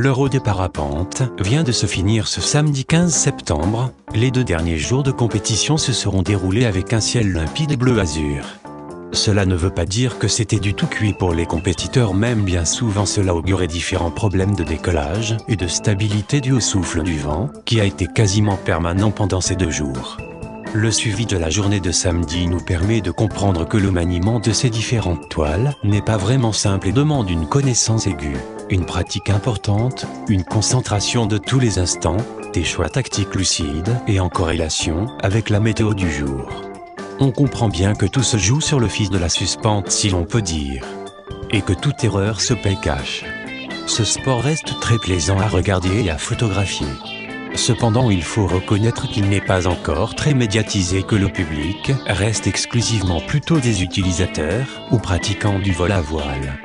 L'Euro de parapente vient de se finir ce samedi 15 septembre. Les 2 derniers jours de compétition se seront déroulés avec un ciel limpide et bleu-azur. Cela ne veut pas dire que c'était du tout cuit pour les compétiteurs, même bien souvent cela augurait différents problèmes de décollage et de stabilité dû au souffle du vent, qui a été quasiment permanent pendant ces 2 jours. Le suivi de la journée de samedi nous permet de comprendre que le maniement de ces différentes toiles n'est pas vraiment simple et demande une connaissance aiguë, une pratique importante, une concentration de tous les instants, des choix tactiques lucides et en corrélation avec la météo du jour. On comprend bien que tout se joue sur le fil de la suspente, si l'on peut dire, et que toute erreur se paie cash. Ce sport reste très plaisant à regarder et à photographier. Cependant, il faut reconnaître qu'il n'est pas encore très médiatisé, que le public reste exclusivement plutôt des utilisateurs ou pratiquants du vol à voile.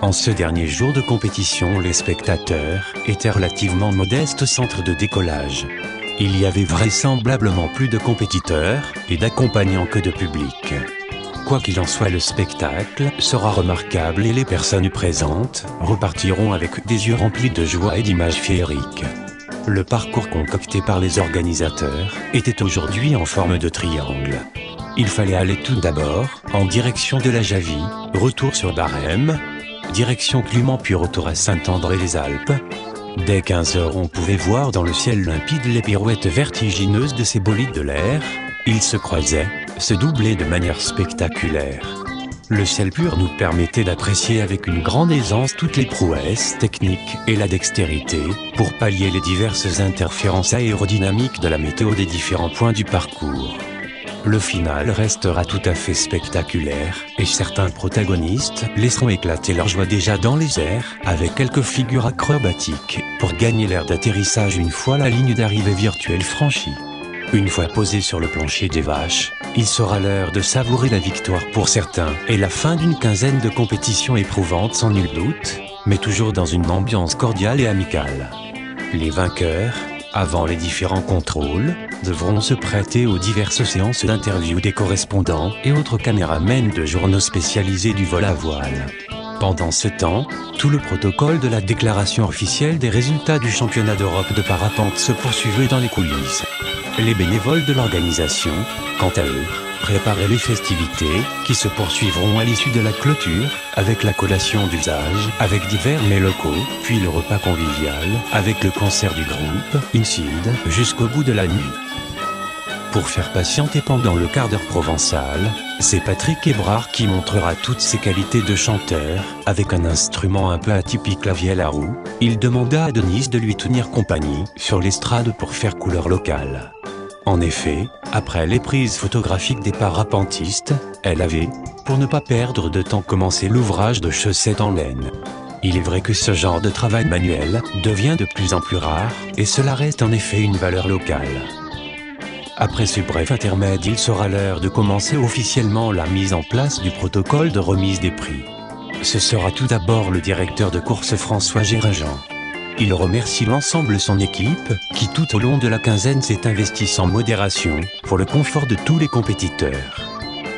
En ce dernier jour de compétition, les spectateurs étaient relativement modestes au centre de décollage. Il y avait vraisemblablement plus de compétiteurs et d'accompagnants que de public. Quoi qu'il en soit, le spectacle sera remarquable et les personnes présentes repartiront avec des yeux remplis de joie et d'images féeriques. Le parcours concocté par les organisateurs était aujourd'hui en forme de triangle. Il fallait aller tout d'abord en direction de la Javie, retour sur Barème, direction Clumont puis retour à Saint-André-les-Alpes. Dès 15 h, on pouvait voir dans le ciel limpide les pirouettes vertigineuses de ces bolides de l'air. Ils se croisaient, se doublaient de manière spectaculaire. Le ciel pur nous permettait d'apprécier avec une grande aisance toutes les prouesses techniques et la dextérité pour pallier les diverses interférences aérodynamiques de la météo des différents points du parcours. Le final restera tout à fait spectaculaire et certains protagonistes laisseront éclater leur joie déjà dans les airs avec quelques figures acrobatiques pour gagner l'air d'atterrissage une fois la ligne d'arrivée virtuelle franchie. Une fois posé sur le plancher des vaches, il sera l'heure de savourer la victoire pour certains et la fin d'une quinzaine de compétitions éprouvantes sans nul doute, mais toujours dans une ambiance cordiale et amicale. Les vainqueurs, avant les différents contrôles, devront se prêter aux diverses séances d'interview des correspondants et autres caméramens de journaux spécialisés du vol à voile. Pendant ce temps, tout le protocole de la déclaration officielle des résultats du championnat d'Europe de parapente se poursuivait dans les coulisses. Les bénévoles de l'organisation, quant à eux, préparaient les festivités qui se poursuivront à l'issue de la clôture avec la collation d'usage avec divers mets locaux, puis le repas convivial avec le concert du groupe Inside jusqu'au bout de la nuit. Pour faire patienter pendant le quart d'heure provençal, c'est Patrick Hébrard qui montrera toutes ses qualités de chanteur. Avec un instrument un peu atypique, clavier à roue, il demanda à Denise de lui tenir compagnie sur l'estrade pour faire couleur locale. En effet, après les prises photographiques des parapentistes, elle avait, pour ne pas perdre de temps, commencé l'ouvrage de chaussettes en laine. Il est vrai que ce genre de travail manuel devient de plus en plus rare, et cela reste en effet une valeur locale. Après ce bref intermède, il sera l'heure de commencer officiellement la mise en place du protocole de remise des prix. Ce sera tout d'abord le directeur de course François Géragent. Il remercie l'ensemble de son équipe, qui tout au long de la quinzaine s'est investie sans modération, pour le confort de tous les compétiteurs.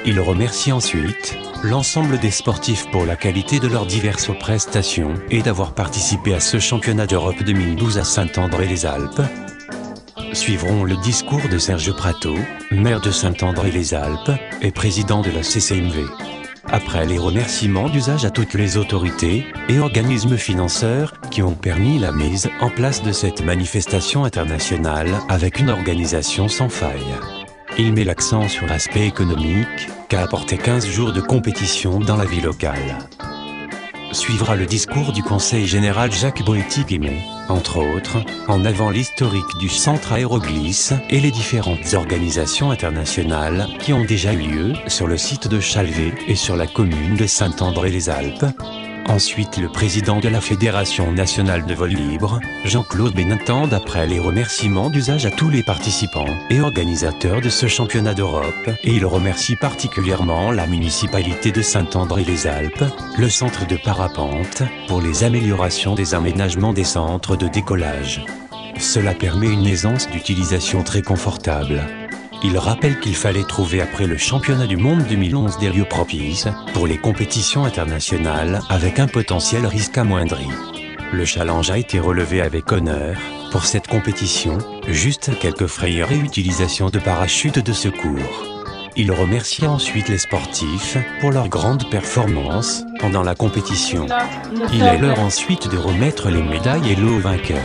Il remercie ensuite l'ensemble des sportifs pour la qualité de leurs diverses prestations et d'avoir participé à ce championnat d'Europe 2012 à Saint-André-les-Alpes. Suivront le discours de Serge Prato, maire de Saint-André-les-Alpes et président de la CCMV. Après les remerciements d'usage à toutes les autorités et organismes financeurs qui ont permis la mise en place de cette manifestation internationale avec une organisation sans faille. Il met l'accent sur l'aspect économique qu'a apporté 15 jours de compétition dans la vie locale. Suivra le discours du conseil général Jacques Boéty-Guémon, entre autres, en avant l'historique du centre Aéroglisse et les différentes organisations internationales qui ont déjà eu lieu sur le site de Chalvet et sur la commune de Saint-André-les-Alpes. Ensuite, le président de la Fédération nationale de vol libre, Jean-Claude Bénintendi, après les remerciements d'usage à tous les participants et organisateurs de ce championnat d'Europe, et il remercie particulièrement la municipalité de Saint-André-les-Alpes, le centre de parapente, pour les améliorations des aménagements des centres de décollage. Cela permet une aisance d'utilisation très confortable. Il rappelle qu'il fallait trouver après le championnat du monde 2011 des lieux propices pour les compétitions internationales avec un potentiel risque amoindri. Le challenge a été relevé avec honneur. Pour cette compétition, juste quelques frayeurs et utilisation de parachutes de secours. Il remercia ensuite les sportifs pour leur grande performance pendant la compétition. Il est l'heure ensuite de remettre les médailles et l'eau aux vainqueurs.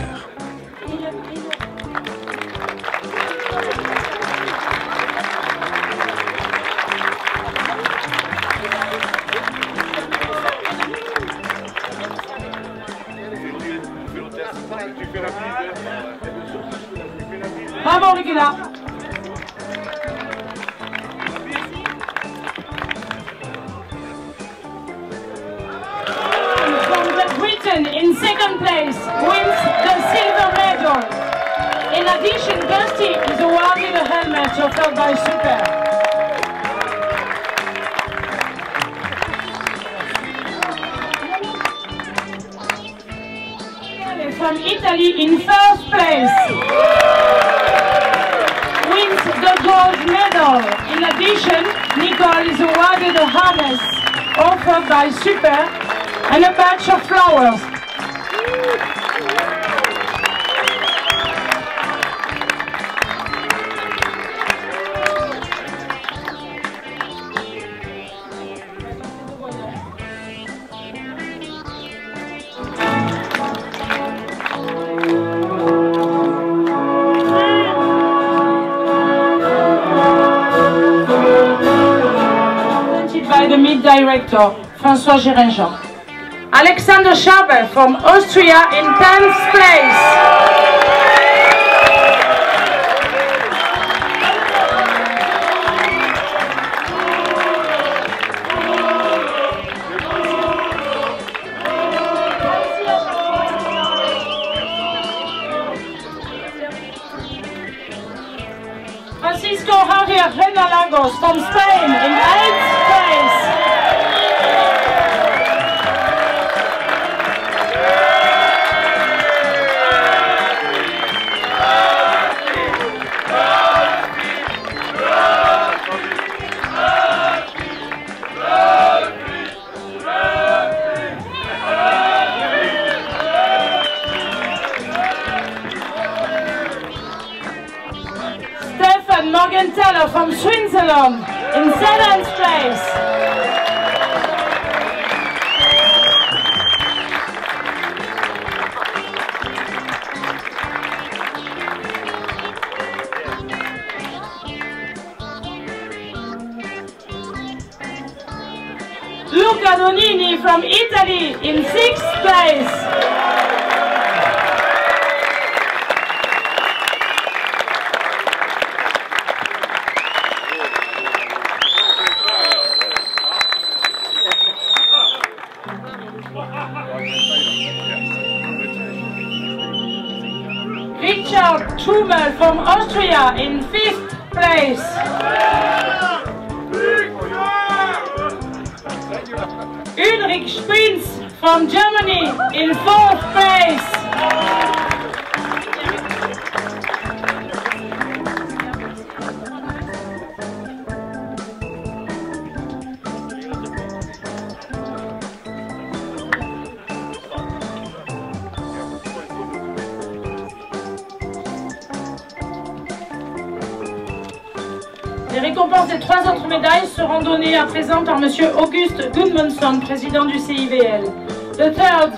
Bravo, Regula. From Great Britain in second place wins the silver medal. In addition, Kirsty is awarded a helmet offered by Super. From Italy in first place wins the gold medal. In addition, Nicole is awarded a harness offered by Super and a batch of flowers. By the meet director, François Géringent. Alexander Schaber from Austria in 10th place. Francisco Javier Renalagos from Spain in 8th place. Stefan Morgenthaler from Switzerland in 7th place. Luca Donini from Italy in 6th place. Richard Trummel from Austria in 5th place. Ulrich Sprinz from Germany in 4th place. Les récompenses des 3 autres médailles seront données à présent par Monsieur Auguste Gudmundsson, président du CIVL. The third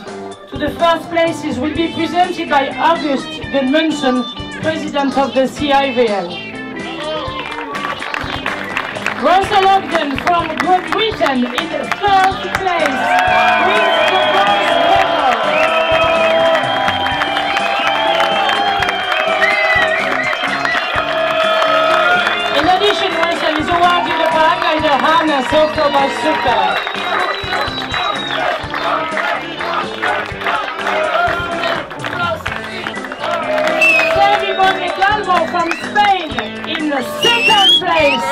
to the first places will be presented by August Gudmundsson, president of the CIVL. Russell Ogden from Great Britain in 3rd place wins the bronze medal. In addition, Russell is awarded a paraglider harness offered by Super. Sergi Bonne-Calvo from Spain in 2nd place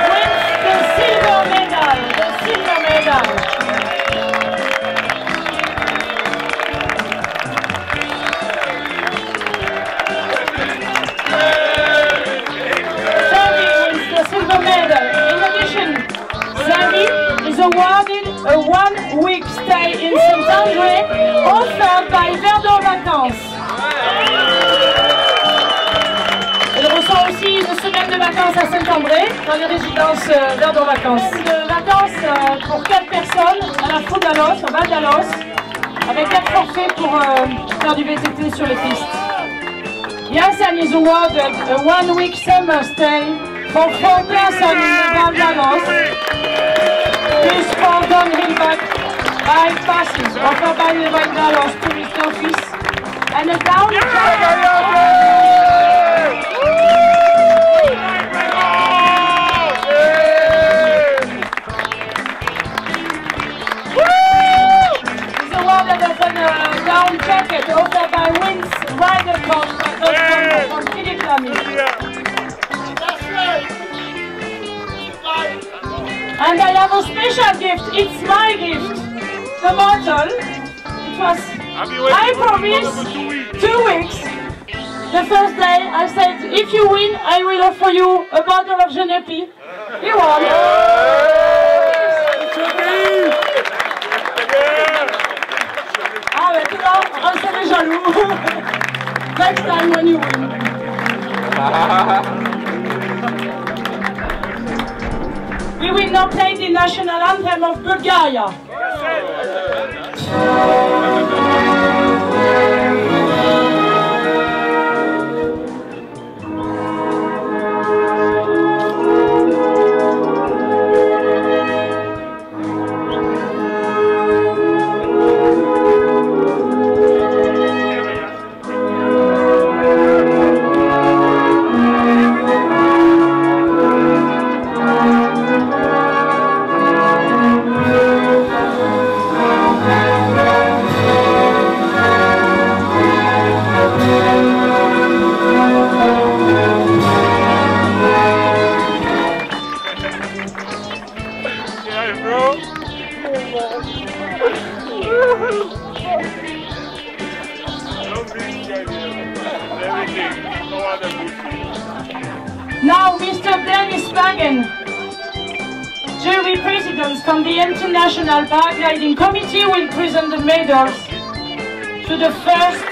wins the silver medal. Sergi wins the silver medal. In addition, Sergi is awarded a one-week stay in Saint-André offered by Verdon Vacances. Elle reçoit aussi une semaine de vacances à Saint-André, dans les résidences Verdon Vacances. De vacances pour 4 personnes à la Faux d'Alos, au Val d'Alos, avec 4 forfaits pour faire du VTT sur les pistes. Janssen is awarded a one-week summer stay for 4 persons in the Val d'Alos, plus 4 downhill bike passes offered by the Val d'Alos Tourist Office, and a down down jacket offered by Wins Rider Club from Philippe Lamy. And I have a special gift. It's my gift. The bottle. It was, I promised 2 weeks. The first day I said, if you win, I will offer you a bottle of Genepi. He won. Ah, maintenant, on serait jaloux. Next time when you win. We will now play the national anthem of Bulgaria. Now, Mr. Dennis Wagen, jury president from the International Paragliding Committee, will present the medals to the first.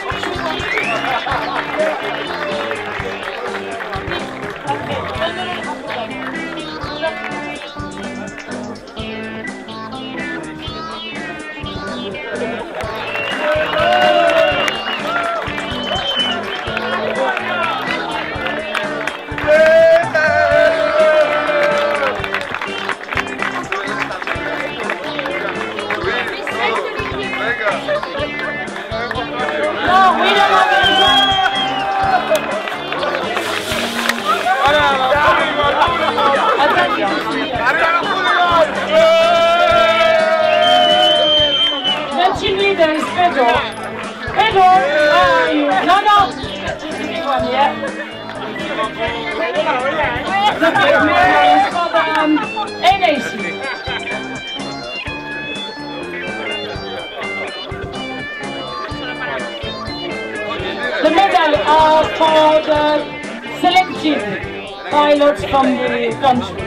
The team leader is Pedro. Pedro, no, it's the big one, yeah. The big medal is for the NAC. The medal are for the selected pilots from the country.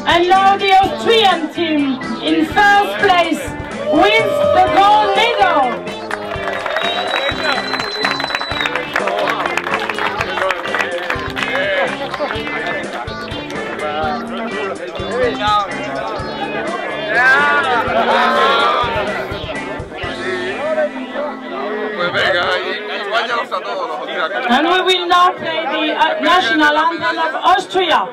And now the Austrian team in first place wins the gold medal. And we will now play the national anthem of Austria.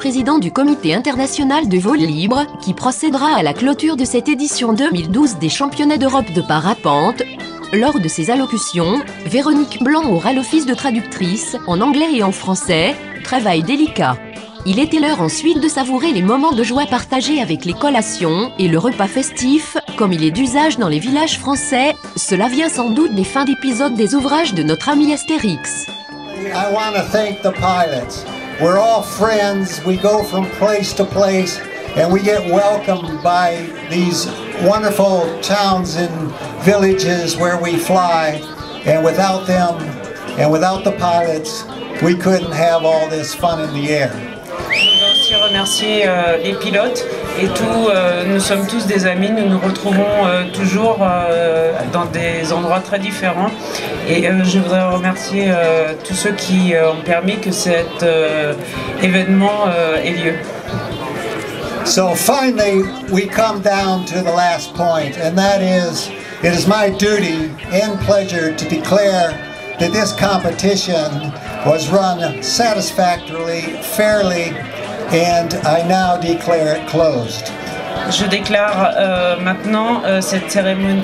président du Comité international de vol libre, qui procédera à la clôture de cette édition 2012 des Championnats d'Europe de parapente. Lors de ses allocutions, Véronique Blanc aura l'office de traductrice, en anglais et en français, travail délicat. Il était l'heure ensuite de savourer les moments de joie partagés avec les collations et le repas festif, comme il est d'usage dans les villages français. Cela vient sans doute des fins d'épisodes des ouvrages de notre ami Astérix. I want to thank the pilots. We're all friends. We go from place to place and we get welcomed by these wonderful towns and villages where we fly. And without them and without the pilots, we couldn't have all this fun in the air. Je voudrais aussi remercier les pilotes et nous sommes tous des amis, nous nous retrouvons toujours dans des endroits très différents et je voudrais remercier tous ceux qui ont permis que cet événement ait lieu. So finally we come down to the last point, and that is, it is my duty and pleasure to declare that this competition was run satisfactorily, fairly, and I now declare it closed. Je déclare maintenant cette cérémonie,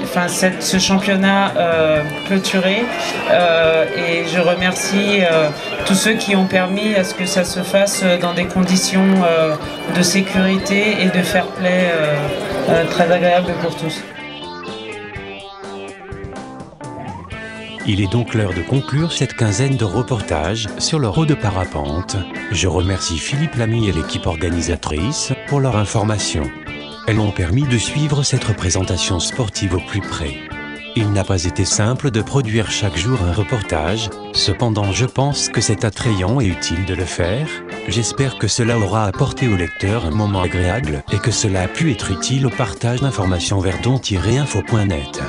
ce championnat clôturé et je remercie tous ceux qui ont permis à ce que ça se fasse dans des conditions de sécurité et de fair play très agréables pour tous. Il est donc l'heure de conclure cette quinzaine de reportages sur le rôle de parapente. Je remercie Philippe Lamy et l'équipe organisatrice pour leur information. Elles m'ont permis de suivre cette représentation sportive au plus près. Il n'a pas été simple de produire chaque jour un reportage, cependant je pense que c'est attrayant et utile de le faire. J'espère que cela aura apporté au lecteur un moment agréable et que cela a pu être utile au partage d'informations vers don-info.net.